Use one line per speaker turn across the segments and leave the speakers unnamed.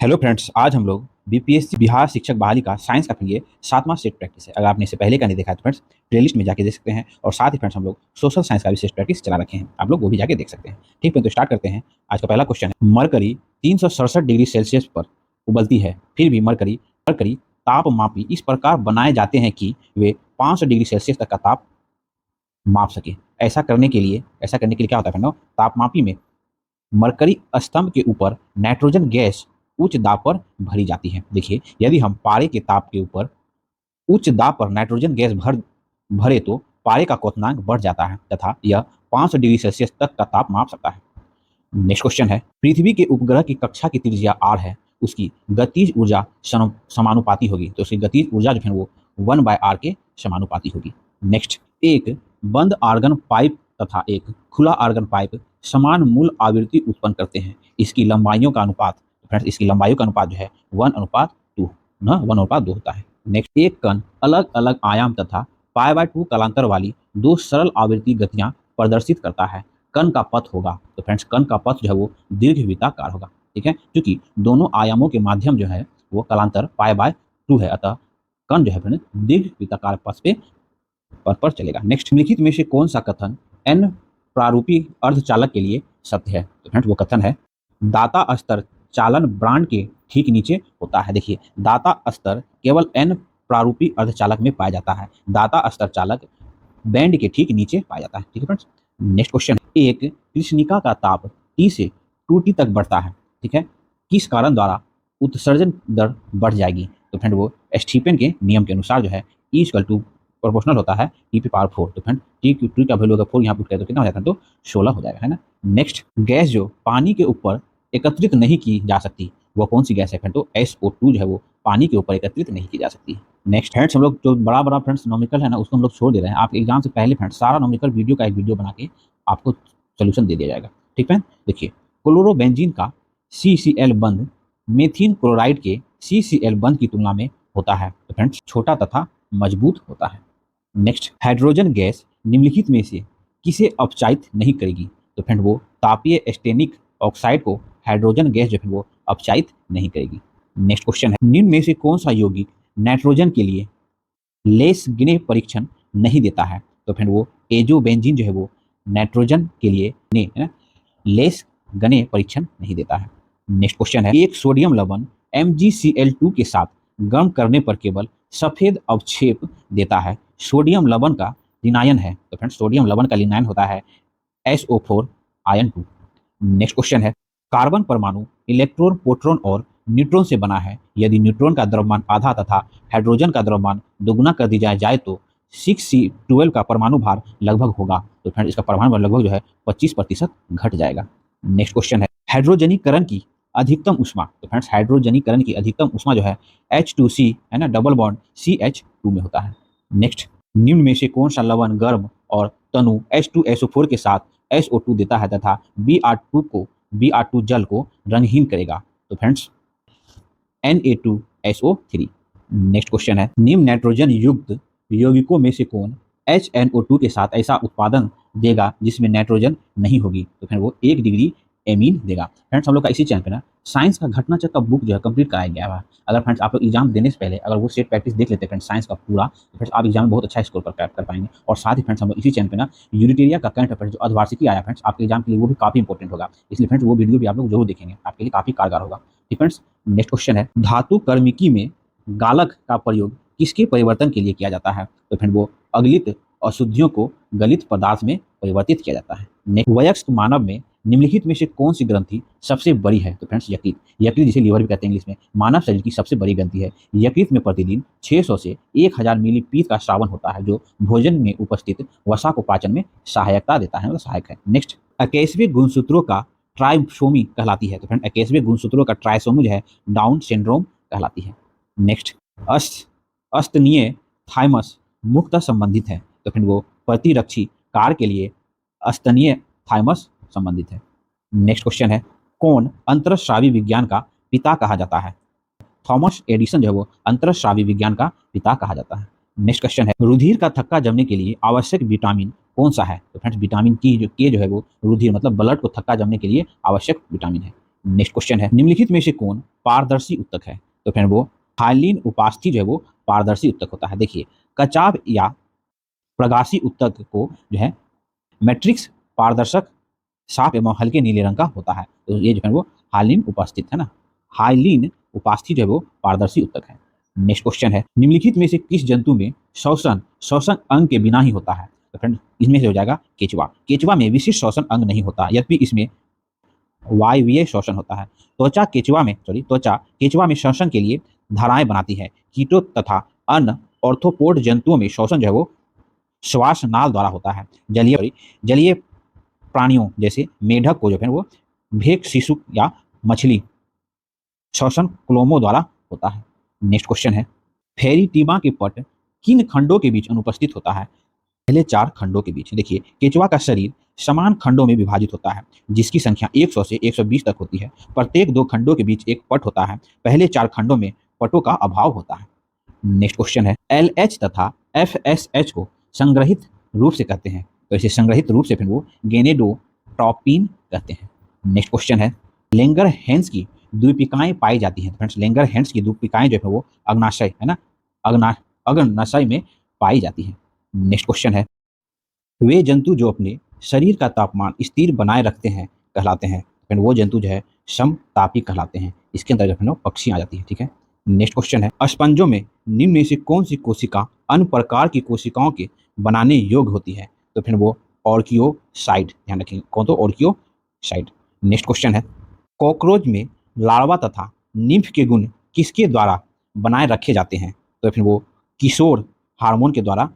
Hello friends, आज हम लोग बीपीएससी बिहार शिक्षक बहाली का साइंस का ये 7वां सेट प्रैक्टिस है। अगर आपने इससे पहले का नहीं देखा है तो फ्रेंड्स प्लेलिस्ट में जाके देख सकते हैं। और साथ ही फ्रेंड्स हम लोग सोशल साइंस का भी सेट प्रैक्टिस चला रखे हैं, आप लोग वो भी जाके देख सकते हैं। ठीक है, तो स्टार्ट करते हैं। आज का पहला क्वेश्चन है, मरकरी 367 डिग्री सेल्सियस पर उबलती है, फिर भी मरकरी मरकरी तापमापी इस प्रकार बनाए जाते हैं कि वे 500 डिग्री सेल्सियस तक का ताप माप सके। ऐसा करने के लिए क्या होता है फ्रेंडो, तापमापी में मरकरी स्तंभ के ऊपर नाइट्रोजन गैस उच्च दाब पर भरी जाती है। देखिए, यदि हम पारे के ताप के ऊपर उच्च दाब पर नाइट्रोजन गैस भरे तो पारे का क्वथनांक बढ़ जाता है तथा यह 500 डिग्री सेल्सियस तक का ताप माप सकता है। नेक्स्ट क्वेश्चन है, पृथ्वी के उपग्रह की कक्षा की त्रिज्या r है, उसकी गतिज ऊर्जा समानुपाती होगी। तो उसकी गतिज ऊर्जा जो है वो 1/r के समानुपाती होगी। नेक्स्ट, एक बंद आर्गन पाइप तथा एक खुला आर्गन पाइप समान मूल आवृत्ति उत्पन्न करते हैं। इसकी लंबाइयों का अनुपात, फ्रेंड्स इसकी लंबाइयों का अनुपात जो है 1:2 ना 1:2 होता है। नेक्स्ट, एक कण अलग अलग आयाम तथा π/2 कालांतर वाली दो सरल आवृत्ति गतियां प्रदर्शित करता है। कण का पथ होगा, तो फ्रेंड्स कण का पथ जो है वो दीर्घवृत्ताकार होगा। ठीक है, क्योंकि दोनों आयामों के माध्यम जो है वो कालांतर π/2 है, अतः कण जो है फ्रेंड दीर्घवृत्ताकार पथ पर चलेगा। नेक्स्ट, निम्नलिखित में से कौन सा कथन एन प्रारूपी अर्धचालक के लिए सत्य है? तो फ्रेंड्स वो कथन है, दाता स्तर चालन ब्रांड के ठीक नीचे होता है। देखिए, दाता स्तर केवल एन प्रारूपी अर्धचालक में पाया जाता है, दाता स्तर चालक बैंड के ठीक नीचे पाया जाता है। ठीक है फ्रेंड्स। नेक्स्ट क्वेश्चन, एक कृष्णिका का ताप T से 2T तक बढ़ता है, ठीक है, किस कारण द्वारा उत्सर्जन दर बढ़ जाएगी? तो फ्रेंड वो स्टीफन के नियम के अनुसार जो है E प्रोपोर्शनल होता है T⁴। तो फ्रेंड T का वैल्यू अगर 4 यहाँ पुट करें तो कितना हो जाता है, तो 16 हो जाएगा, है ना। नेक्स्ट, गैस जो पानी के ऊपर एकत्रित नहीं की जा सकती वो कौन सी गैस है फ्रेंड? तो SO2 जो है वो पानी के ऊपर एकत्रित नहीं की जा सकती। नेक्स्ट फ्रेंड्स, हम लोग जो बड़ा फ्रेंड्स नॉमिकल है ना उसको हम लोग छोड़ दे रहे हैं। आप एग्जाम से पहले फ्रेंड्स सारा नॉमिकल वीडियो का एक वीडियो बना के आपको सोल्यूशन दे दिया जाएगा। ठीक है, देखिए, क्लोरोबेंजीन का CCl बंध मेथिन क्लोराइड के CCl बंध की तुलना में होता है, तो फ्रेंड्स छोटा तथा मजबूत होता है। नेक्स्ट, हाइड्रोजन गैस निम्नलिखित में से किसे अपचायित नहीं करेगी? तो फ्रेंड वो तापीय स्टेनिक ऑक्साइड को हाइड्रोजन गैस जो है वो अपचायित नहीं करेगी। नेक्स्ट क्वेश्चन है, निम्न में से कौन सा यौगिक नाइट्रोजन के लिए लेस ग्ने परीक्षण नहीं देता है? तो फ्रेंड वो एजोबेंजीन जो है वो नाइट्रोजन के लिए है ना लेस गने परीक्षण नहीं देता है। नेक्स्ट क्वेश्चन है, एक सोडियम लवण MgCl2 के साथ गर्म करने पर केवल सफेद अवक्षेप देता है, सोडियम लवण का ऋणायन है। तो फ्रेंड सोडियम लवण का ऋणायन होता है SO4 आयन 2। नेक्स्ट क्वेश्चन है, कार्बन परमाणु इलेक्ट्रॉन, प्रोटॉन और न्यूट्रॉन से बना है। यदि न्यूट्रॉन का द्रव्यमान आधा तथा हाइड्रोजन का द्रव्यमान दोगुना कर दी जाए तो 6C12 का परमाणु भार लगभग होगा। तो फ्रेंड इसका परमाणु भार लगभग जो है 25% घट जाएगा। नेक्स्ट क्वेश्चन है, हाइड्रोजनीकरण की अधिकतम ऊष्मा। तो फ्रेंड्स हाइड्रोजनीकरण की अधिकतम ऊष्मा जो है H2C है ना, डबल बॉन्ड CH2 में होता है। नेक्स्ट, निम्न में से कौन सा लवण गर्म और तनु H2SO4 के साथ SO2 देता है तथा Br2 जल को रंगहीन करेगा? तो फ्रेंड्स Na2SO3। नेक्स्ट क्वेश्चन है, निम्न नाइट्रोजन युक्त यौगिकों में से कौन HNO2 के साथ ऐसा उत्पादन देगा जिसमें नाइट्रोजन नहीं होगी? तो फिर वो 1 डिग्री एमीन देगा। फ्रेंड्स हम लोग का इसी चैनल पे ना साइंस का घटना चक्र का बुक जो है कंप्लीट कराया गया है। अगर फ्रेंड्स आप लोग एग्जाम देने से पहले अगर वो सेट प्रैक्टिस देख लेते हैं फ्रेंड्स साइंस का पूरा, तो फ्रेंड्स आप एग्जाम में बहुत अच्छा स्कोर कर पाएंगे। और साथ ही फ्रेंड्स हम लोग इसी चैनल पे ना यूनिटेरिया का करंट अफेयर्स जो अर्धवार्षिकी आया फ्रेंड्स आपके एग्जाम के लिए वो भी काफी इंपॉर्टेंट होगा, इसलिए फ्रेंड्स वो वीडियो भी आप लोग जरूर देखेंगे, आपके लिए काफी कारगर होगा। ठीक फ्रेंड्स। नेक्स्ट क्वेश्चन है, धातु कर्मिकी में गालक का प्रयोग किसके परिवर्तन के लिए किया जाता है? तो फिर वो अगलित अशुद्धियों को गलित पदार्थ में परिवर्तित किया जाता है। वयस्क मानव में निम्नलिखित में से कौन सी ग्रंथि सबसे बड़ी है? तो फ्रेंड्स यकृत। यकृत जिसे लीवर भी कहते हैं इंग्लिश में, मानव शरीर की सबसे बड़ी ग्रंथि है। यकृत में प्रतिदिन 600 से 1000 मिली पीत का श्रावण होता है जो भोजन में उपस्थित वसा को पाचन में सहायता देता है, मतलब सहायक है। नेक्स्ट, 21वें गुणसूत्रों का ट्राइसोमी कहलाती है। तो फ्रेंड 21वें गुणसूत्रों का ट्राइसोमी जो है डाउन सिंड्रोम कहलाती है। नेक्स्ट, अस्तनीय थाइमस मुक्त संबंधित है। तो फिर वो प्रतिरक्षी कार्य के लिए अस्तनीय थाइमस संबंधित है। नेक्स्ट क्वेश्चन है, कौन अंतरस्रावी विज्ञान का पिता कहा जाता है? थॉमस एडिसन जो है वो अंतरस्रावी विज्ञान का पिता कहा जाता है। नेक्स्ट क्वेश्चन है, रुधिर का थक्का जमने के लिए आवश्यक विटामिन कौन सा है? तो फ्रेंड्स विटामिन के जो है वो रुधिर मतलब ब्लड को थक्का जमने के लिए आवश्यक विटामिन है। नेक्स्ट क्वेश्चन है, निम्नलिखित में से कौन पारदर्शी उत्तक है? तो फ्रेंड वो हाइलीन उपास्थि जो है वो पारदर्शी उत्तक होता है। देखिए कचाव या प्रगासी उत्तक को जो है मैट्रिक्स पारदर्शक साफ एवं हल्के नीले रंग का होता है। तो ये जो है वो हाइलीन उपस्थित है ना, हाइलीन उपास्थि जो है वो पारदर्शी उत्तक है। नेक्स्ट क्वेश्चन है, निम्नलिखित में से किस जंतु में श्वसन श्वसन अंग के बिना ही होता है? तो फ्रेंड इसमें से हो जाएगा केचुआ। केचुआ में विशिष्ट श्वसन अंग नहीं होता, यद्यपि इसमें वायवीय श्वसन होता है। त्वचा केचुआ में श्वसन के लिए धाराएं बनाती है। कीटों तथा अन्य ऑर्थोपोड जंतुओं में श्वसन जो है वो श्वास नाल द्वारा होता है। जलीय प्राणियों जैसे मेढक को जो है वो भेक शिशु या मछली श्वसन क्लोमो द्वारा होता है। नेक्स्ट क्वेश्चन है, फेरिटिमा के पट किन खंडों के बीच अनुपस्थित होता है? पहले 4 खंडों के बीच। देखिए केचुआ का शरीर समान खंडों में विभाजित होता है जिसकी संख्या 100 से 120 तक होती है। प्रत्येक 2 खंडों के बीच एक पट होता है। पहले 4 खंडों में पटों का अभाव होता है। नेक्स्ट क्वेश्चन है, LH तथा FSH को संग्रहित रूप से कहते हैं, तो इसे संग्रहित रूप से फिर वो गेनेडोट्रोपिन कहते हैं। नेक्स्ट क्वेश्चन है, लेंगर हैंस की द्वीपिकाएं पाई जाती हैं। फ्रेंड्स लेंगर हैंस की द्वीपिकाएं जो है वो अग्नाशय है ना, अग्नाशय में पाई जाती हैं। नेक्स्ट क्वेश्चन है, वे जंतु जो अपने शरीर का तापमान स्थिर बनाए रखते हैं कहलाते हैं। फिर वो जंतु जो है समतापी कहलाते हैं। इसके अंदर जो है पक्षी आ जाती है। ठीक है, नेक्स्ट क्वेश्चन है, स्पंजों में निम्न में से कौन सी कोशिका अन्य प्रकार की कोशिकाओं के बनाने योग्य होती है? तो फिर वो ऑर्कियोसाइट, ध्यान रखेंगे कौन, तो ऑर्कियोसाइट। नेक्स्ट क्वेश्चन है, कॉकरोच में लार्वा तथा निम्फ के गुण किसके द्वारा बनाए रखे जाते हैं? तो फिर वो किशोर हार्मोन के द्वारा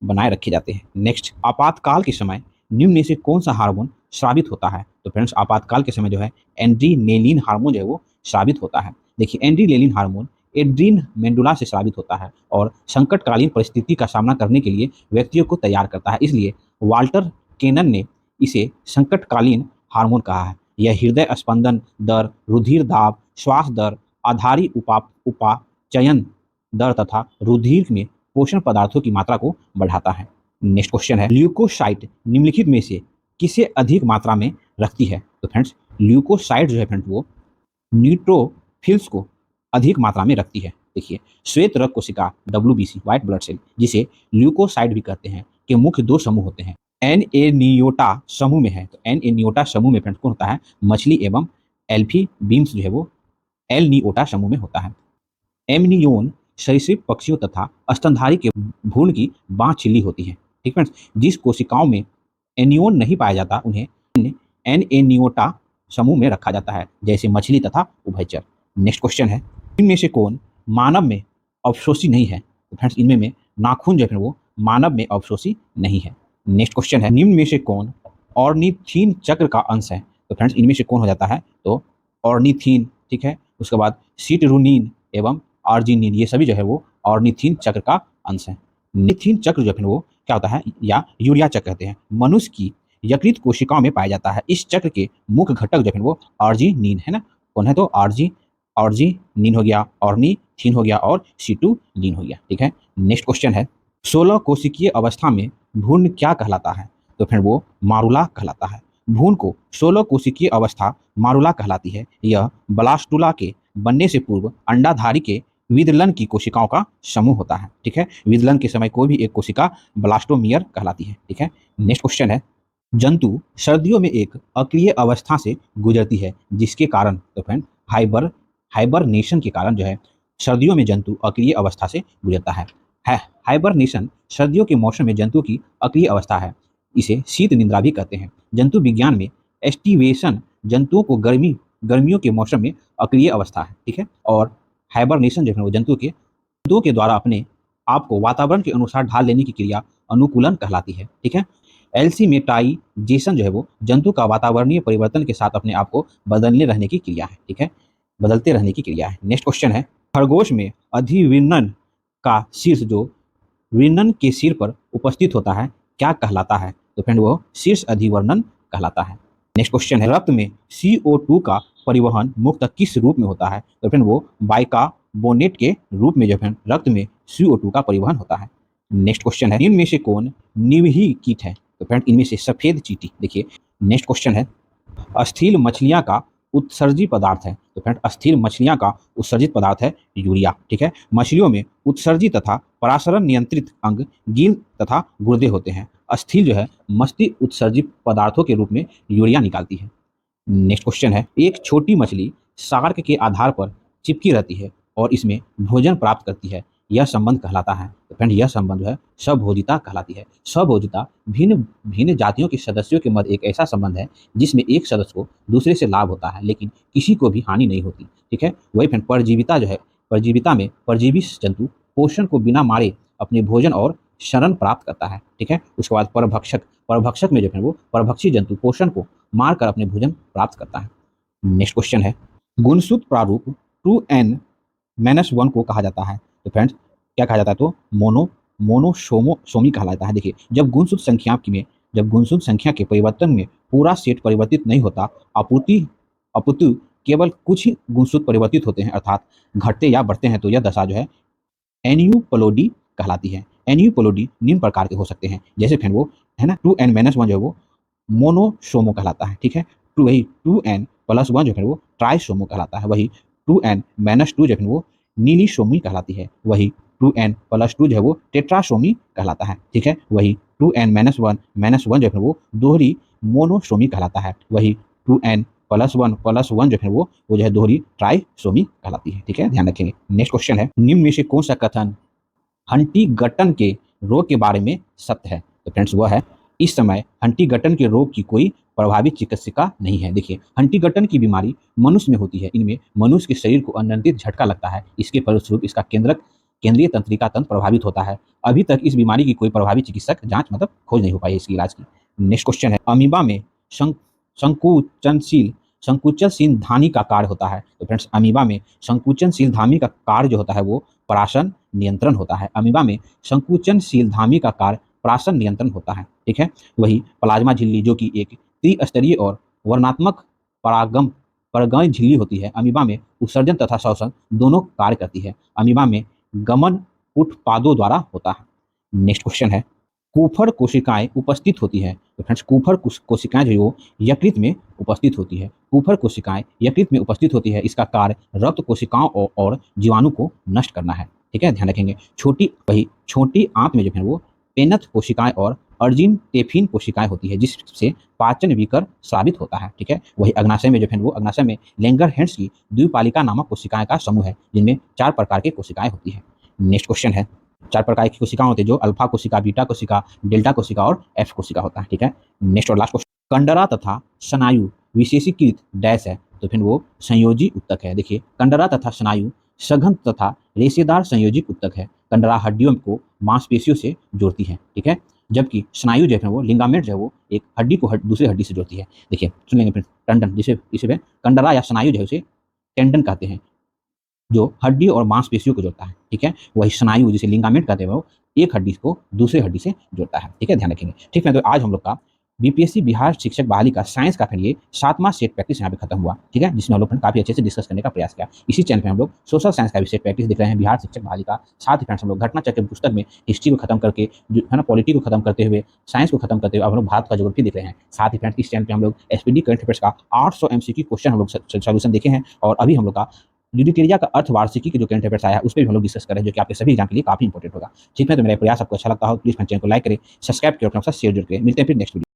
बनाए रखे जाते हैं। नेक्स्ट, आपातकाल के समय निम्न में से कौन सा हार्मोन स्रावित होता है? तो फ्रेंड्स आपातकाल के समय जो है एड्रीनेलिन हार्मोन जो है वो स्रावित होता है। देखिए एड्रीनेलिन हार्मोन एड्रीन मेंडुला से स्रावित होता है और संकटकालीन परिस्थिति का सामना करने के लिए व्यक्तियों को तैयार करता है। इसलिए वाल्टर केनन ने इसे संकटकालीन हार्मोन कहा है। यह हृदय स्पंदन दर, रुधिर दाब, श्वास दर, आधारी उपाचयन दर तथा रुधिर में पोषण पदार्थों की मात्रा को बढ़ाता है। नेक्स्ट क्वेश्चन है, ल्यूकोसाइट निम्नलिखित में से किसे अधिक मात्रा में रखती है? तो फ्रेंड्स ल्यूकोसाइट जो है फ्रेंड्स वो न्यूट्रोफिल्स को अधिक मात्रा में रखती है। देखिए श्वेत रक्त कोशिका WBC व्हाइट ब्लड सेल, जिसे ल्यूकोसाइट भी कहते हैं, के मुख्य 2 समूह होते हैं। एनियोटा समूह में है, तो एनियोटा समूह में फ्रेंड्स कौन होता है? मछली एवं एल्फीबीम्स जो है वो एलनियोटा समूह में होता है। एमनियोन सरीसृप पक्षियों तथा स्तनधारी के भ्रूण की बाँह छिली होती है। ठीक फ्रेंड्स, जिस कोशिकाओं में एनियोन नहीं पाया जाता उन्हें एनियोटा समूह में रखा जाता है, जैसे मछली तथा उभयचर। नेक्स्ट क्वेश्चन है, इनमें से कौन मानव में अवशोषी नहीं है? तो फ्रेंड्स इनमें में नाखून जो है वो मानव में अवशोषी नहीं है। नेक्स्ट क्वेश्चन है, निम्न में से कौन ऑर्निथीन चक्र का अंश है? तो फ्रेंड्स इनमें से कौन हो जाता है? तो ऑर्निथीन। ठीक है, उसके बाद सिट्रुनीन एवं आर्जिनिन, ये सभी जो है वो ऑर्निथीन चक्र का अंश है। निथीन चक्र जो है वो क्या होता है, या यूरिया चक्र कहते हैं, मनुष्य की यकृत कोशिकाओं में पाया जाता है। इस चक्र के मुख्य घटक जो है वो आर्जिनिन है ना, कौन है? तो आर्जिनिन हो गया, ऑर्निथीन हो गया और सिट्रुलीन हो गया। ठीक है, नेक्स्ट क्वेश्चन है, 16 कोशिकीय अवस्था में भ्रूण क्या कहलाता है? तो फिर वो मारुला कहलाता है। भ्रूण को 16 कोशिकीय अवस्था मारुला कहलाती है। यह ब्लास्टुला के बनने से पूर्व अंडाधारी के विदलन की कोशिकाओं का समूह होता है। ठीक है, विदलन के समय कोई भी एक कोशिका ब्लास्टोमियर कहलाती है। ठीक है, नेक्स्ट क्वेश्चन है, जंतु सर्दियों में एक अक्रिय अवस्था से गुजरती है जिसके कारण, तो फ्रेंड हाइबरनेशन के कारण जो है सर्दियों में जंतु अक्रिय अवस्था से गुजरता है। हाइबरनेशन सर्दियों के मौसम में जंतु की अक्रिय अवस्था है। इसे शीत निद्रा भी कहते हैं। जंतु विज्ञान में एस्टिवेशन जंतुओं को गर्मियों के मौसम में अक्रिय अवस्था है। ठीक है, और हाइबरनेशन जो है वो जंतुओं के द्वारा अपने आप को वातावरण के अनुसार ढाल लेने की क्रिया अनुकूलन कहलाती है। ठीक है, एल्सीमेटाइजेशन जो है वो जंतु का वातावरणीय परिवर्तन के साथ अपने आप को बदलते रहने की क्रिया है। ठीक है, बदलते रहने की क्रिया है। नेक्स्ट क्वेश्चन है, खरगोश में अधिविर्णन का शीर्ष जो विर्णन के सिर पर उपस्थित होता है क्या कहलाता है? तो फ्रेंड वो शीर्ष अधिवर्णन कहलाता है। नेक्स्ट क्वेश्चन है, रक्त में CO2 का परिवहन मुख्यतः किस रूप में होता है? तो फ्रेंड वो बाइकार्बोनेट के रूप में जो है रक्त में CO2 का परिवहन होता है। नेक्स्ट क्वेश्चन है, इनमें से कौन निवही कीट है? तो फ्रेंड इनमें से सफेद चींटी। देखिए नेक्स्ट क्वेश्चन है, स्थल मछलियां का उत्सर्जी पदार्थ है? तो फ्रेंड अस्थिर मछलियां का उत्सर्जित पदार्थ है यूरिया। ठीक है, मछलियों में उत्सर्जित तथा परासरण नियंत्रित अंग गिल तथा गुर्दे होते हैं। अस्थिर जो है मछली उत्सर्जित पदार्थों के रूप में यूरिया निकालती है। नेक्स्ट क्वेश्चन है, एक छोटी मछली शार्क के आधार पर चिपकी रहती है और इसमें भोजन प्राप्त करती है, यह संबंध कहलाता है? तो फ्रेंड यह संबंध जो है स्वभोजिता कहलाती है। स्वभोजिता भिन्न भिन्न जातियों के सदस्यों के मध्य एक ऐसा संबंध है जिसमें एक सदस्य को दूसरे से लाभ होता है लेकिन किसी को भी हानि नहीं होती। ठीक है, वही फ्रेंड परजीविता जो है, परजीविता में परजीवी जंतु पोषण को बिना मारे अपने भोजन और शरण प्राप्त करता है। ठीक है, उसके बाद परभक्षक, परभक्षक में जो है वो परभक्षी जंतु पोषण को मारकर अपने भोजन प्राप्त करता है। नेक्स्ट क्वेश्चन है, गुणसूत्र प्रारूप 2n-1 को कहा जाता है? तो फ्रेंड्स क्या कहा जाता है? तो मोनोसोमी कहलाता है। देखिए, जब गुणसूत्र संख्या के परिवर्तन में पूरा सेट परिवर्तित नहीं होता, अपितु केवल कुछ ही गुणसूत्र परिवर्तित होते हैं अर्थात घटते या बढ़ते हैं, तो यह दशा जो है एन्यूप्लोडी कहलाती है। एन्यूप्लोडी निम्न प्रकार के हो सकते हैं, जैसे फिर वो है ना 2n-1 जो है वो मोनोसोमो कहलाता है। ठीक है, वही 2n+1 जो है वो ट्राइसोमो कहलाता है। वही 2n-2 जो है वो नीलिसोमी कहलाती है। वही 2n+2 जो है वो टेट्रासोमी कहलाता है। ठीक है, वही 2n-1 जो है वो दोहरी मोनोसोमी कहलाता है। वही 2n+1 जो है वो जो है दोहरी ट्राइसोमी कहलाती है। ठीक है, ध्यान रखेंगे। नेक्स्ट क्वेश्चन है, निम्न में से कौन सा कथन हंटिंगटन के रोग के बारे में सत्य है? तो फ्रेंड्स वह है, इस समय हंटिंगटन के रोग की कोई प्रभावी चिकित्सिका नहीं है। देखिए, हंटिंगटन की बीमारी मनुष्य में होती है। इनमें मनुष्य के शरीर को अनियंत्रित झटका लगता है, इसके फलस्वरूप इसका केंद्रीय तंत्रिका तंत्र प्रभावित होता है। अभी तक इस बीमारी की कोई प्रभावी चिकित्सक जांच मतलब खोज नहीं हो पाई इसकी इलाज की। नेक्स्ट क्वेश्चन है, अमीबा में संकुचनशील धानी का कार्य होता है? तो फ्रेंड्स अमीबा में संकुचनशील धामी का कार्य जो होता है वो प्राशन नियंत्रण होता है। अमीबा में संकुचनशील धामी का कार्य प्राशन नियंत्रण होता है। ठीक है, वही प्लाज्मा झिल्ली जो कि एक त्रिस्तरीय और वर्णात्मक परागण झिल्ली होती है, अमीबा में उत्सर्जन तथा शोषण दोनों कार्य करती है। अमीबा में गमन उत्पादों द्वारा होता है। नेक्स्ट क्वेश्चन है, कुफर कोशिकाएं उपस्थित होती है? तो फ्रेंड्स कुफर कोशिकाएं जो है वो यकृत में उपस्थित होती है। कुफर कोशिकाएं यकृत में उपस्थित होती है, इसका कार्य रक्त कोशिकाओं और जीवाणु को नष्ट करना है। ठीक है, ध्यान रखेंगे। छोटी आंत में जो है वो पेनथ कोशिकाएं और अर्जिनटेफिन कोशिकाएं होती है, जिससे पाचन विकर स्रावित होता है। ठीक है, वही अग्नाशय में जो है वो अग्नाशय में लैंगरहैंस की द्विपालिका नामक कोशिकाएं का समूह है, जिनमें 4 प्रकार की कोशिकाएं होती है। नेक्स्ट क्वेश्चन है, 4 प्रकार की कोशिकाएं होती है, जो अल्फा कोशिका, बीटा कोशिका, डेल्टा कोशिका और एफ कोशिका होता है। ठीक है, नेक्स्ट और लास्ट क्वेश्चन, कंडरा तथा स्नायु विशेषीकृत डैश है? तो फिर वो संयोजी उत्तक है। देखिए, कंडरा तथा स्नायु सघन तथा रेशेदार संयोजी उत्तक है। कंडरा हड्डियों को मांसपेशियों से जोड़ती है। ठीक है, जबकि स्नायु जो है वो लिगामेंट जो है वो एक हड्डी को दूसरी हड्डी से जोड़ती है। देखिए सुन लेंगे फ्रेंड्स, टंडन जिसे इसे कंडरा या स्नायु जो है उसे टेंडन कहते हैं, जो हड्डी और मांसपेशियों को जोड़ता है। ठीक है, वही स्नायु जिसे लिगामेंट कहते हैं वो एक हड्डी को दूसरे हड्डी से जोड़ता है। ठीक है, ध्यान रखेंगे। ठीक है, तो आज हम लोग का बीपीएससी बिहार शिक्षक बहाली का साइंस का फिर ये 7वां सेट प्रैक्टिस यहाँ पे खत्म हुआ। ठीक है, जिसमें हम लोग काफी अच्छे से डिस्कस करने का प्रयास किया। इसी चैनल पे हम लोग सोशल साइंस का भी सेट प्रैक्टिस देख रहे हैं बिहार शिक्षक बहाली का। साथ ही फ्रेंड्स हम लोग घटना चक्र पुस्तक में हिस्ट्री को खत्म करके जो है ना पॉलिटी को खत्म करते हुए साइंस को खत्म करते हुए अब हम लोग भारत का ज्योग्राफी देख रहे हैं। साथ ही फ्रेंड्स इस चैनल पे हम लोग एसपीडी करंट अफेयर्स का 800 एमसीक्यू क्वेश्चन हम लोग सोल्यूशन देखे हैं, और अभी हम लोग का यूडिटेरिया का अर्धवार्षिकी के जो करंट अफेयर्स आया है उस पर भी हम लोग डिस्कस करें, जो कि आपके सभी एग्जाम के लिए काफी इंपॉर्टेंट होगा। ठीक है, तो मेरा प्रयास आपको अच्छा लगता हो प्लीज मेरे चैनल को लाइक करें, सब्सक्राइब करें, अपने साथ शेयर जरूर करें। मिलते हैं फिर नेक्स्ट वीडियो।